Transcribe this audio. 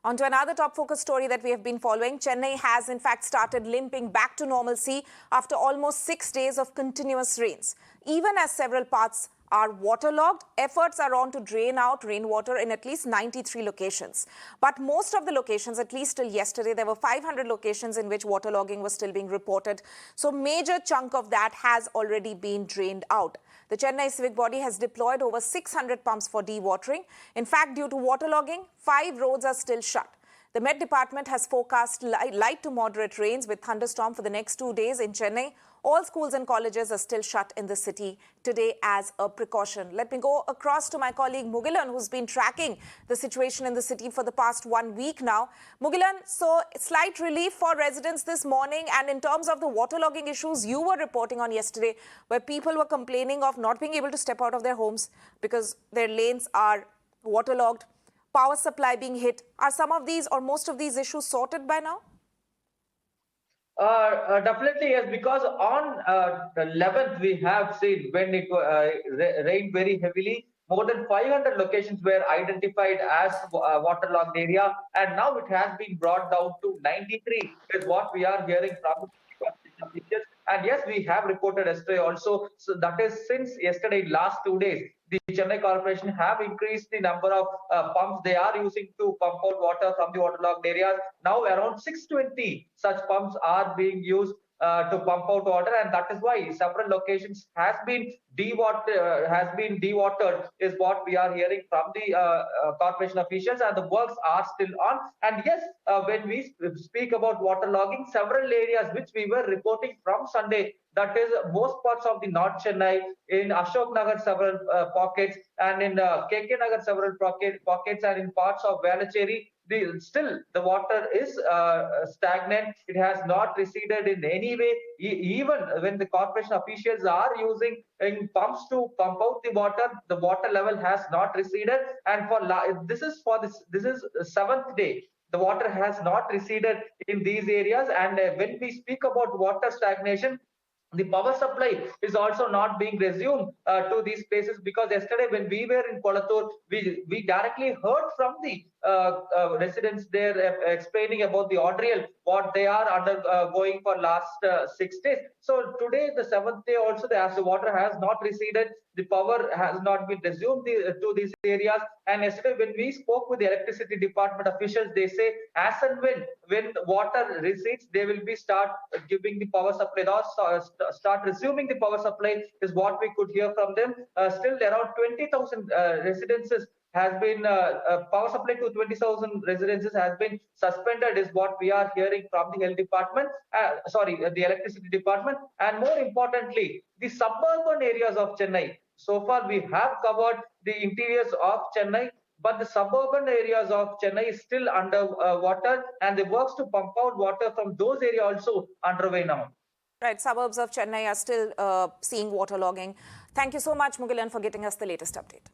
On to another top focus story that we have been following. Chennai has in fact started limping back to normalcy after almost 6 days of continuous rains. Even as several parts are waterlogged, efforts are on to drain out rainwater in at least 93 locations. But most of the locations, at least till yesterday, there were 500 locations in which waterlogging was still being reported. So major chunk of that has already been drained out. The Chennai civic body has deployed over 600 pumps for dewatering. In fact, due to waterlogging, 5 roads are still shut. The Met Department has forecast light to moderate rains with thunderstorm for the next 2 days in Chennai. All schools and colleges are still shut in the city today as a precaution. Let me go across to my colleague Mugilan, who's been tracking the situation in the city for the past 1 week now. Mugilan, so slight relief for residents this morning, and in terms of the waterlogging issues you were reporting on yesterday, where people were complaining of not being able to step out of their homes because their lanes are waterlogged, power supply being hit. Are some of these or most of these issues sorted by now? Definitely yes, because on the 11th we have seen when it rained very heavily, more than 500 locations were identified as waterlogged area, and now it has been brought down to 93 is what we are hearing from officials. And yes, we have reported yesterday also. So that is since yesterday, last 2 days, the Chennai Corporation have increased the number of pumps they are using to pump out water from the waterlogged areas. Now around 620 such pumps are being used to pump out water, and that is why several locations has been dewatered is what we are hearing from the corporation officials, and the works are still on. And yes, when we speak about waterlogging, several areas which we were reporting from Sunday, that is most parts of the North Chennai, in Ashok Nagar several pockets, and in KK Nagar several pockets, and in parts of Velachery, still the water is stagnant. It has not receded in any way. Even when the corporation officials are using pumps to pump out the water level has not receded. And this is seventh day. The water has not receded in these areas. And when we speak about water stagnation, the power supply is also not being resumed to these places, because yesterday when we were in Kolathur, we directly heard from the residents there explaining about the ordeal what they are undergoing for last 6 days. So today, the 7th day also, as the water has not receded, the power has not been resumed to these areas. And yesterday when we spoke with the electricity department officials, they say as and when water recedes, they will be start giving the power supply, start resuming the power supply is what we could hear from them. Still around 20,000 residences has been power supply to 20,000 residences has been suspended is what we are hearing from the health department, the electricity department. And more importantly, the suburban areas of Chennai. So far we have covered the interiors of Chennai, but the suburban areas of Chennai is still under water, and the works to pump out water from those areas also underway now. Right, suburbs of Chennai are still seeing waterlogging. Thank you so much, Mugilan, for getting us the latest update.